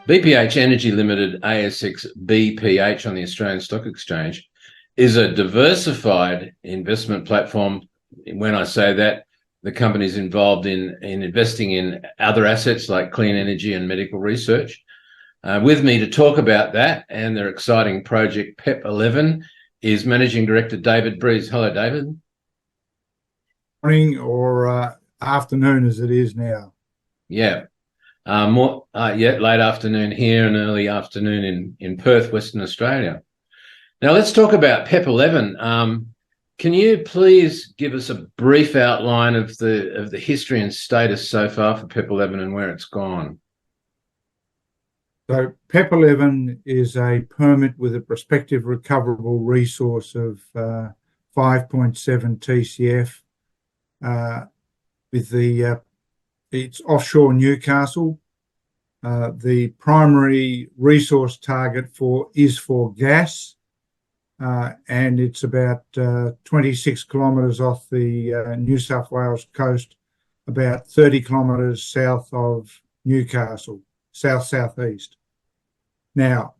BPH Energy Limited, ASX BPH on the Australian Stock Exchange, is a diversified investment platform. When I say that, the company is involved in investing in other assets like clean energy and medical research. With me to talk about that and their exciting project PEP 11 is Managing Director David Breeze. Hello, David. Morning or afternoon as it is now. Yeah. Late afternoon here and early afternoon in Perth, Western Australia. Now let's talk about PEP 11. Can you please give us a brief outline of the history and status so far for PEP 11 and where it's gone? So PEP 11 is a permit with a prospective recoverable resource of 5.7 TCF with it's offshore Newcastle. The primary resource target is for gas, and it's about 26 kilometres off the New South Wales coast, about 30 kilometres south of Newcastle, south-southeast. Now,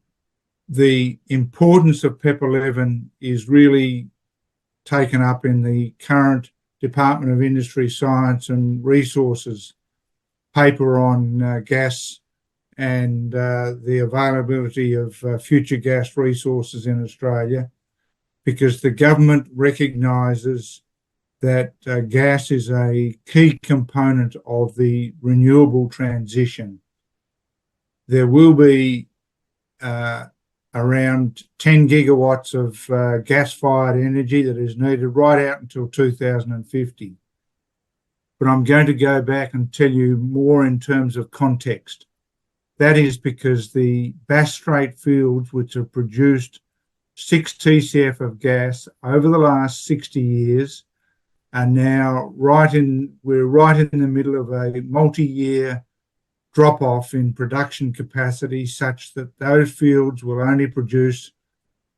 the importance of PEP 11 is really taken up in the current Department of Industry, Science and Resources paper on gas and the availability of future gas resources in Australia, because the government recognises that gas is a key component of the renewable transition. There will be around 10 gigawatts of gas-fired energy that is needed right out until 2050. But I'm going to go back and tell you more in terms of context. That is because the Bass Strait fields, which have produced 6 TCF of gas over the last 60 years, are now we're right in the middle of a multi-year drop-off in production capacity, such that those fields will only produce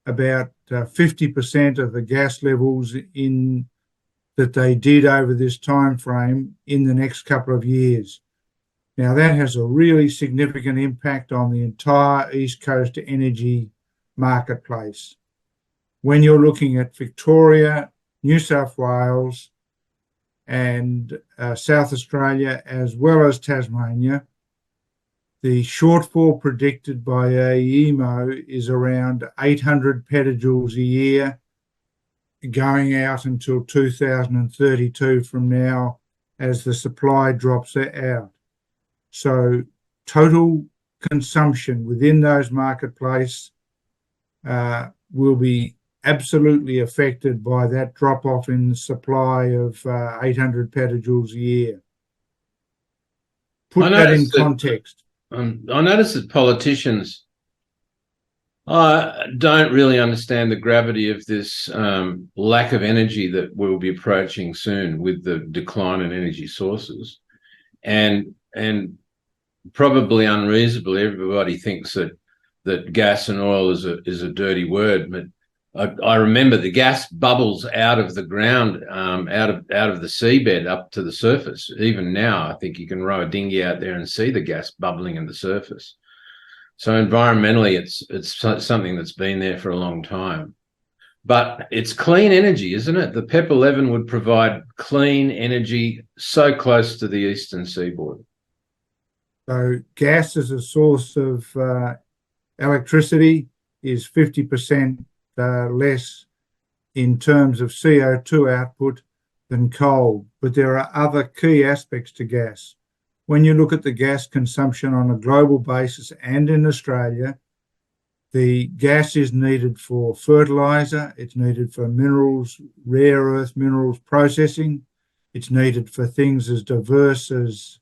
about 50% of the gas levels that they did over this time frame in the next couple of years. Now, that has a really significant impact on the entire East Coast energy marketplace. When you're looking at Victoria, New South Wales, and South Australia, as well as Tasmania, the shortfall predicted by AEMO is around 800 petajoules a year, going out until 2032 from now as the supply drops out. So total consumption within those marketplace will be absolutely affected by that drop-off in the supply of 800 petajoules a year. Put that in context. I notice that politicians don't really understand the gravity of this lack of energy that we'll be approaching soon with the decline in energy sources, and probably unreasonably, everybody thinks that gas and oil is a dirty word, but I remember the gas bubbles out of the ground, out of the seabed up to the surface. Even now, I think you can row a dinghy out there and see the gas bubbling in the surface. So environmentally, it's something that's been there for a long time. But it's clean energy, isn't it? The PEP 11 would provide clean energy so close to the eastern seaboard. So gas as a source of electricity is 50% less in terms of CO2 output than coal. But there are other key aspects to gas. When you look at the gas consumption on a global basis and in Australia, the gas is needed for fertiliser, it's needed for minerals, rare earth minerals processing, it's needed for things as diverse as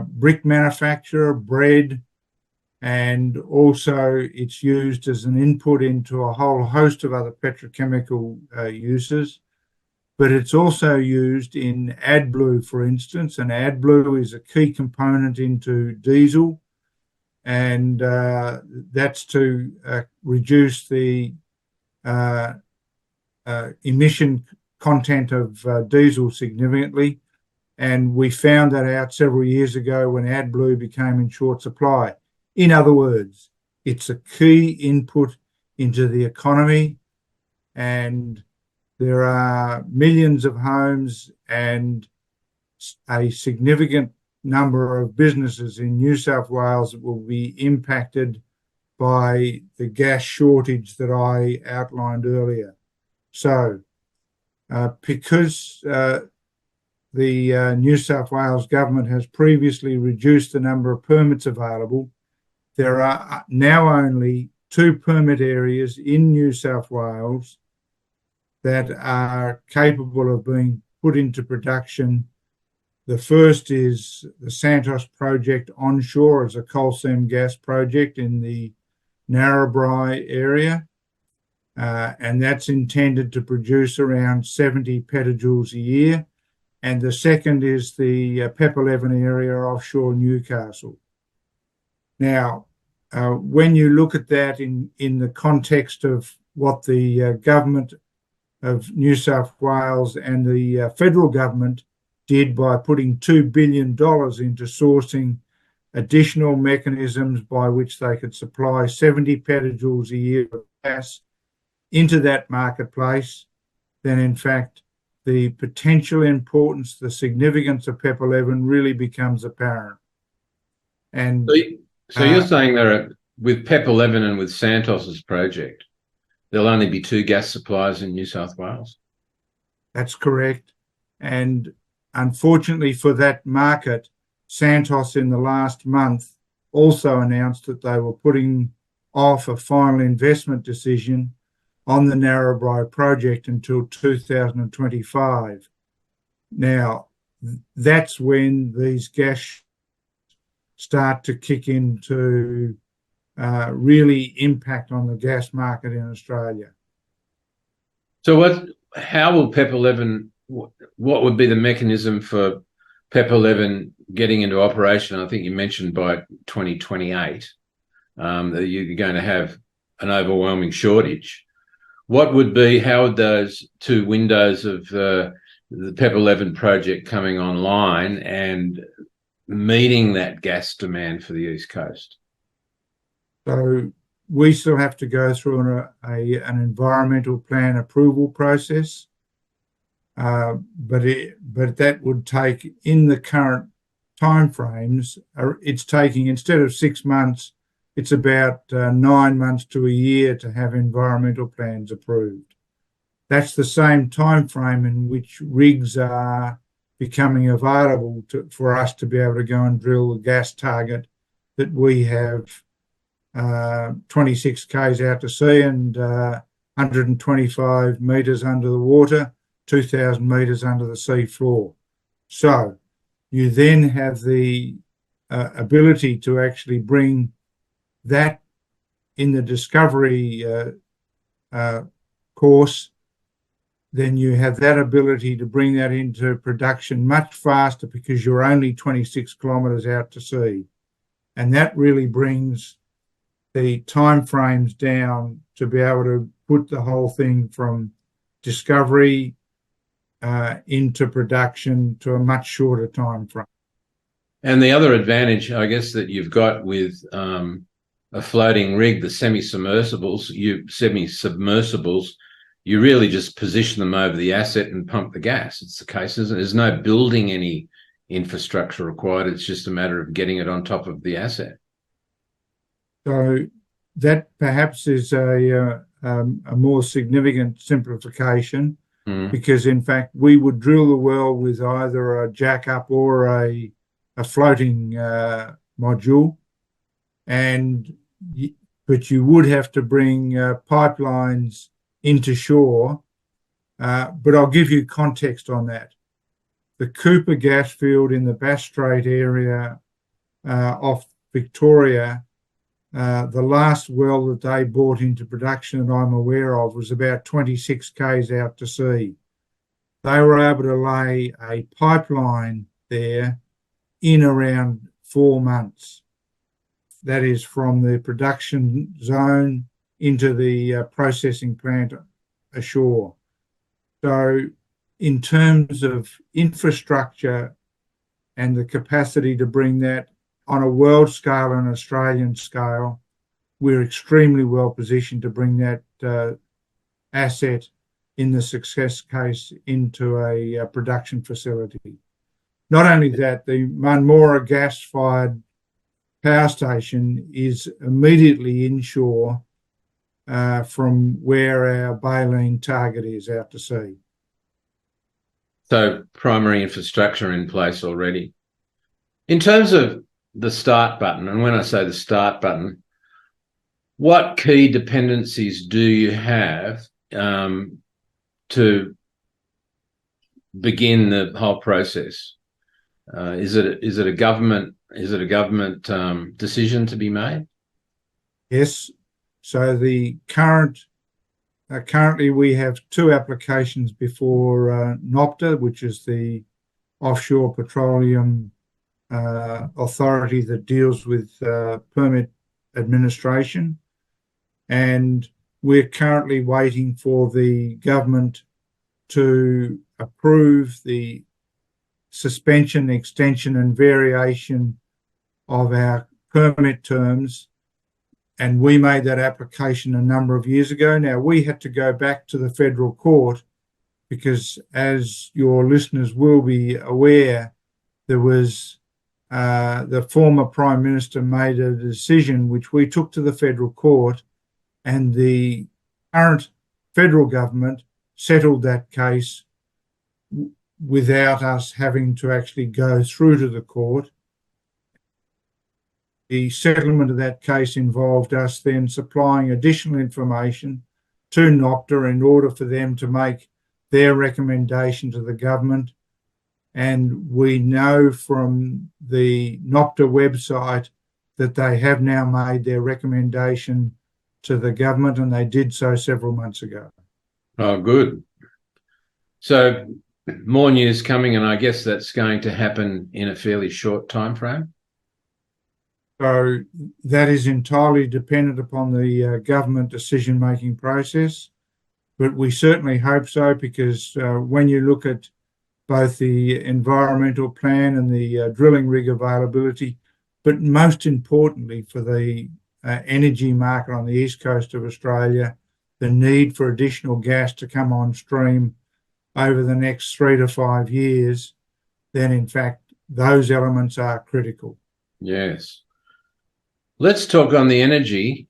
brick manufacture, bread, and also it's used as an input into a whole host of other petrochemical uses. But it's also used in AdBlue, for instance, and AdBlue is a key component into diesel, and that's to reduce the emission content of diesel significantly. And we found that out several years ago when AdBlue became in short supply. In other words, it's a key input into the economy, and there are millions of homes and a significant number of businesses in New South Wales that will be impacted by the gas shortage that I outlined earlier. So, because the New South Wales government has previously reduced the number of permits available, there are now only 2 permit areas in New South Wales that are capable of being put into production. The first is the Santos project onshore as a coal seam gas project in the Narrabri area, and that's intended to produce around 70 petajoules a year. And the second is the PEP 11 area offshore Newcastle. Now, when you look at that in the context of what the government of New South Wales and the federal government did by putting $2 billion into sourcing additional mechanisms by which they could supply 70 petajoules a year of gas into that marketplace, then in fact the potential importance, the significance of PEP 11 really becomes apparent. And so you're saying with PEP 11 and with Santos's project, there'll only be 2 gas suppliers in New South Wales? That's correct. And unfortunately for that market, Santos in the last month also announced that they were putting off a final investment decision on the Narrabri project until 2025. Now, that's when these gas start to kick in to really impact on the gas market in Australia. So how will PEP 11, what would be the mechanism for PEP 11 getting into operation? I think you mentioned by 2028 that you're going to have an overwhelming shortage. How would those 2 windows of the PEP 11 project coming online and meeting that gas demand for the East Coast? So we still have to go through an environmental plan approval process, but that would take, in the current timeframes, it's taking, instead of 6 months, it's about 9 months to a year to have environmental plans approved. That's the same time frame in which rigs are becoming available for us to be able to go and drill the gas target that we have 26 k's out to sea and 125 metres under the water, 2,000 metres under the sea floor. So you then have the ability to actually bring that in the discovery course, then you have that ability to bring that into production much faster because you're only 26 kilometres out to sea. And that really brings the timeframes down to be able to put the whole thing from discovery into production to a much shorter time frame. And the other advantage, I guess, that you've got with a floating rig, the semi-submersibles, you really just position them over the asset and pump the gas. It's the case, isn't it? There's no building any infrastructure required. It's just a matter of getting it on top of the asset. So that perhaps is a more significant simplification, because in fact we would drill the well with either a jack-up or a floating module, but you would have to bring pipelines into shore. But I'll give you context on that. The Cooper gas field in the Bass Strait area off Victoria, the last well that they brought into production that I'm aware of was about 26 k's out to sea. They were able to lay a pipeline there in around 4 months. That is from the production zone into the processing plant ashore. So in terms of infrastructure and the capacity to bring that on a world scale and Australian scale, we're extremely well positioned to bring that asset in the success case into a production facility. Not only that, the Munmora gas-fired power station is immediately inshore from where our baleen target is out to sea. So primary infrastructure in place already. In terms of the start button, and when I say the start button, what key dependencies do you have to begin the whole process? Is it a government decision to be made? Yes. So the currently we have two applications before NOPTA, which is the Offshore Petroleum Authority that deals with permit administration, and we're currently waiting for the government to approve the suspension, extension and variation of our permit terms, and we made that application a number of years ago. Now, we had to go back to the federal court because, as your listeners will be aware, there was the former Prime Minister made a decision which we took to the federal court, and the current federal government settled that case without us having to actually go through to the court. The settlement of that case involved us then supplying additional information to NOPTA in order for them to make their recommendation to the government. And we know from the NOPTA website that they have now made their recommendation to the government, and they did so several months ago. Oh, good. So more news coming, and I guess that's going to happen in a fairly short time frame. So that is entirely dependent upon the government decision-making process, but we certainly hope so, because when you look at both the environmental plan and the drilling rig availability, but most importantly for the energy market on the east coast of Australia, the need for additional gas to come on stream over the next 3 to 5 years, then in fact those elements are critical. Yes. Let's talk on the energy,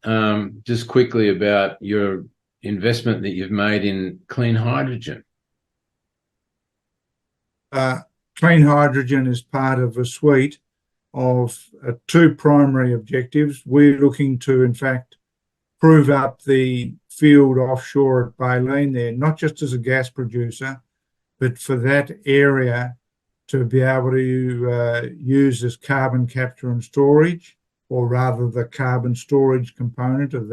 just quickly about your investment that you've made in clean hydrogen. Clean hydrogen is part of a suite of two primary objectives. We're looking to, in fact, prove up the field offshore at Baleen there, not just as a gas producer, but for that area to be able to use as carbon capture and storage, or rather the carbon storage component of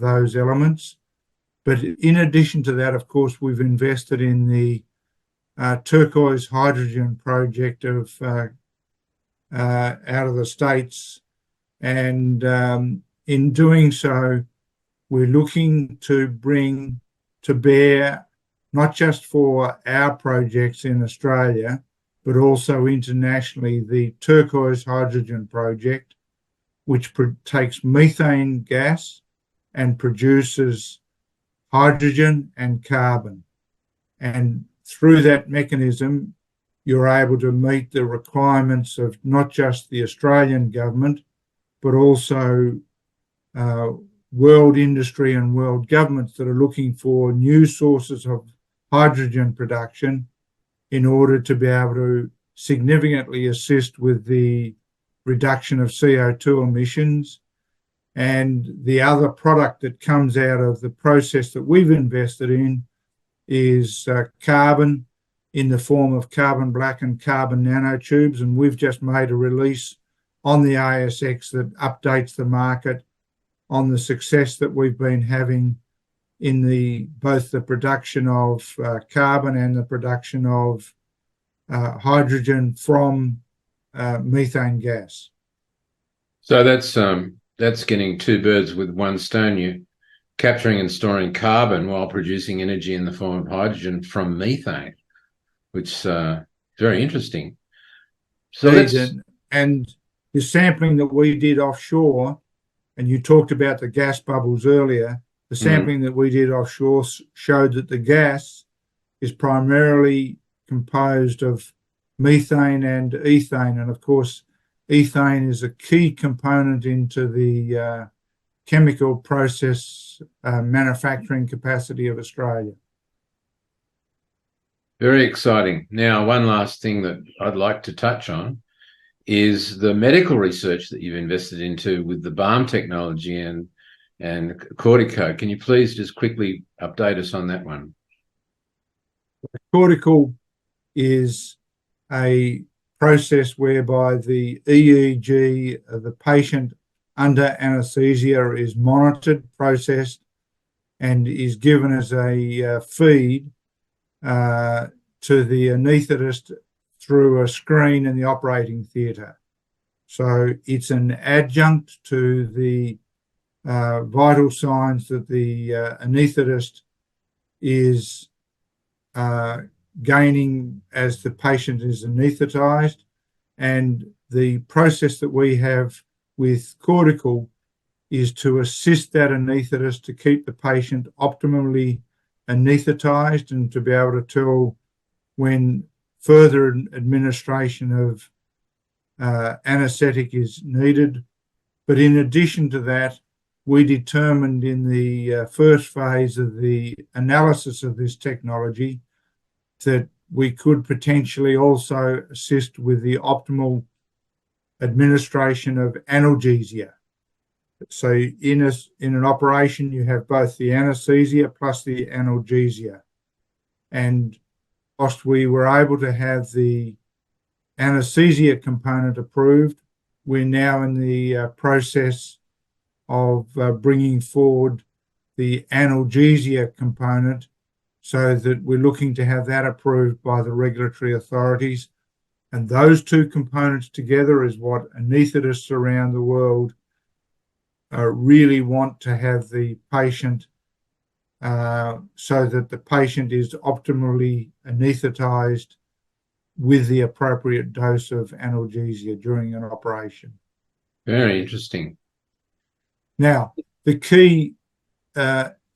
those elements. But in addition to that, of course, we've invested in the Turquoise Hydrogen project out of the States, and in doing so, we're looking to bring to bear, not just for our projects in Australia, but also internationally, the Turquoise Hydrogen project, which takes methane gas and produces hydrogen and carbon. And through that mechanism, you're able to meet the requirements of not just the Australian government, but also world industry and world governments that are looking for new sources of hydrogen production in order to be able to significantly assist with the reduction of CO2 emissions. And the other product that comes out of the process that we've invested in is carbon in the form of carbon black and carbon nanotubes. And we've just made a release on the ASX that updates the market on the success that we've been having in both the production of carbon and the production of hydrogen from methane gas. So that's getting two birds with one stone. You're capturing and storing carbon while producing energy in the form of hydrogen from methane, which is very interesting. So and the sampling that we did offshore, and you talked about the gas bubbles earlier, the sampling that we did offshore showed that the gas is primarily composed of methane and ethane. And of course, ethane is a key component into the chemical process manufacturing capacity of Australia. Very exciting. Now, one last thing that I'd like to touch on is the medical research that you've invested into with the BALM technology and Cortico. Can you please just quickly update us on that one? Cortical is a process whereby the EEG of the patient under anaesthesia is monitored, processed, and is given as a feed to the anaesthetist through a screen in the operating theatre. So it's an adjunct to the vital signs that the anaesthetist is gaining as the patient is anaesthetised. And the process that we have with Cortical is to assist that anaesthetist to keep the patient optimally anaesthetised and to be able to tell when further administration of anaesthetic is needed. But in addition to that, we determined in the first phase of the analysis of this technology that we could potentially also assist with the optimal administration of analgesia. So in an operation, you have both the anaesthesia plus the analgesia. And whilst we were able to have the anaesthesia component approved, we're now in the process of bringing forward the analgesia component, so that we're looking to have that approved by the regulatory authorities. And those two components together is what anaesthetists around the world really want to have the patient, so that the patient is optimally anaesthetised with the appropriate dose of analgesia during an operation. Very interesting. Now, the key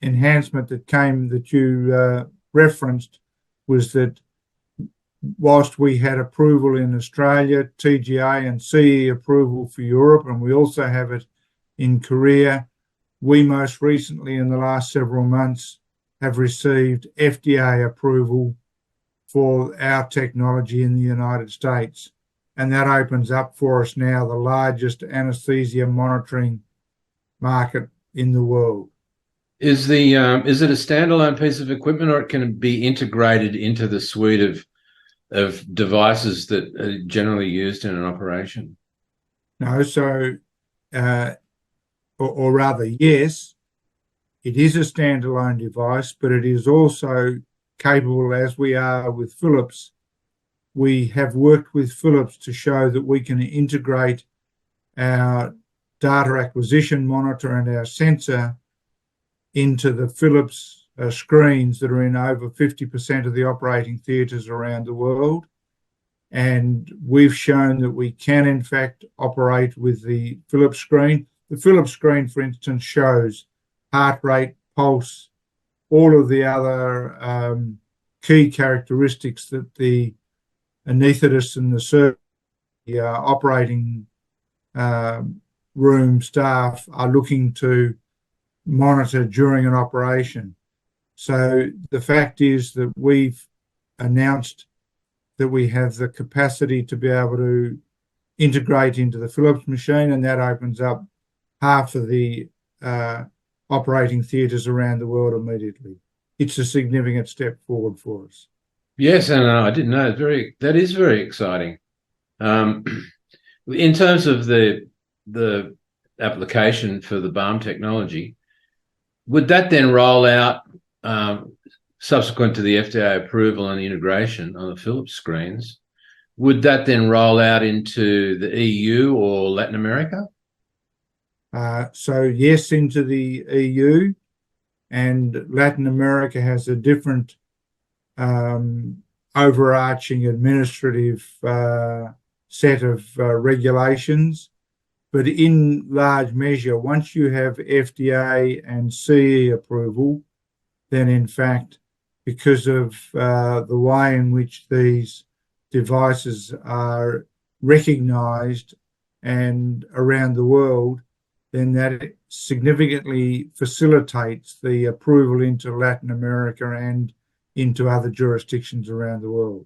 enhancement that you referenced was that whilst we had approval in Australia, TGA and CE approval for Europe, and we also have it in Korea, we most recently in the last several months have received FDA approval for our technology in the United States. And that opens up for us now the largest anaesthesia monitoring market in the world. Is it a standalone piece of equipment, or it can be integrated into the suite of devices that are generally used in an operation? No, so or rather, yes, it is a standalone device, but it is also capable, as we are with Philips. We have worked with Philips to show that we can integrate our data acquisition monitor and our sensor into the Philips screens that are in over 50% of the operating theatres around the world. And we've shown that we can, in fact, operate with the Philips screen. The Philips screen, for instance, shows heart rate, pulse, all of the other key characteristics that the anaesthetists and the operating room staff are looking to monitor during an operation. So the fact is that we've announced that we have the capacity to be able to integrate into the Philips machine, and that opens up half of the operating theatres around the world immediately. It's a significant step forward for us. Yes, and I didn't know. That is very exciting. In terms of the application for the BALM technology, would that then roll out subsequent to the FDA approval and the integration on the Philips screens? Would that then roll out into the EU or Latin America? So yes, into the EU, and Latin America has a different overarching administrative set of regulations. But in large measure, once you have FDA and CE approval, then in fact, because of the way in which these devices are recognised and around the world, then that significantly facilitates the approval into Latin America and into other jurisdictions around the world.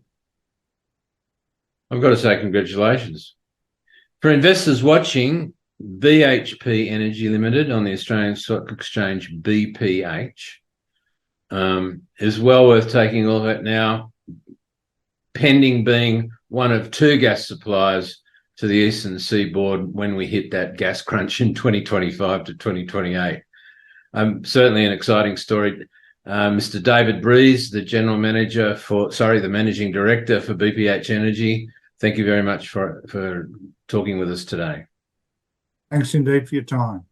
I've got to say congratulations. For investors watching, BHP Energy Limited on the Australian Stock Exchange, BPH, is well worth taking a look at now, pending being one of 2 gas suppliers to the eastern seaboard when we hit that gas crunch in 2025 to 2028. Certainly an exciting story. Mr. David Breeze, the the Managing Director for BPH Energy, thank you very much for talking with us today. Thanks indeed for your time.